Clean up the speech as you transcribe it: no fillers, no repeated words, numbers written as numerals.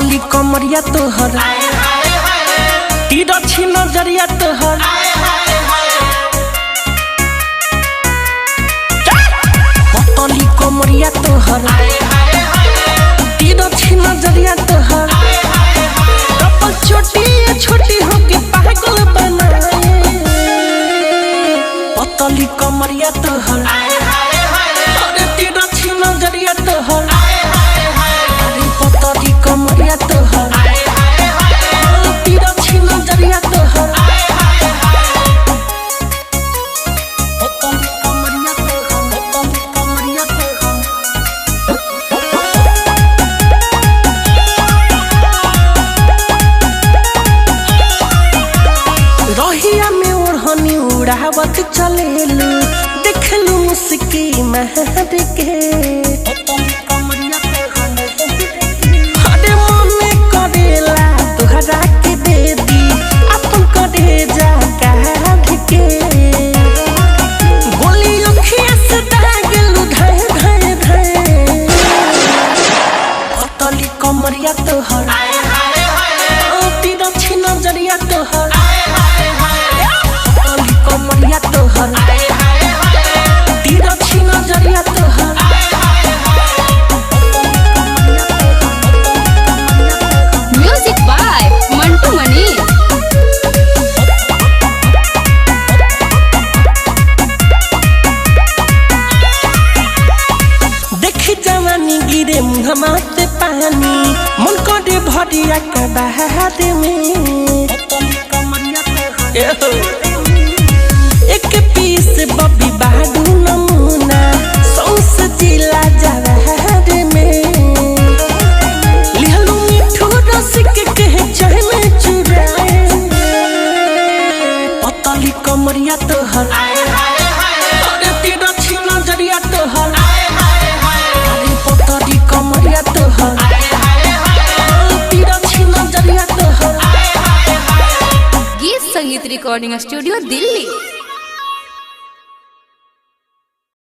पतली कमरिया तोहर तिरछी नजरिया तोहर पतली कमरिया तोहर तिरछी नजरिया तोहर कपल छोटी छोटी होके पागल बनाए पतली कमरिया तोहर तिरछी नजरिया तोहर पतली कमरिया तोहर तिरछी नजरिया तोहर पतली कमरिया तोहर पतली कमरिया तोहर रहिया में ओढ़नी उड़ावत चलेलू देखलू मुस्की महर के कमरिया तोहर तिरछी नजरिया तोहर पतली कमरिया तोहर तिरछी नजरिया तोहर म्यूजिक बाय मंटू मनी। देखी जवानी गिरे मुहम्मा से पानी मन करे भरिया के बहाद में एक पीस बबी बहादू नमूना सौंस जिला जवाहर में लिहलू मिठू रस के चैन चुराए पतली कमरिया तोहर तिरछी नजरिया तोहर पतली कमरिया तोहर तिरछी नजरिया तोहर। गीत संगीत रिकॉर्डिंग स्टूडियो दिल्ली।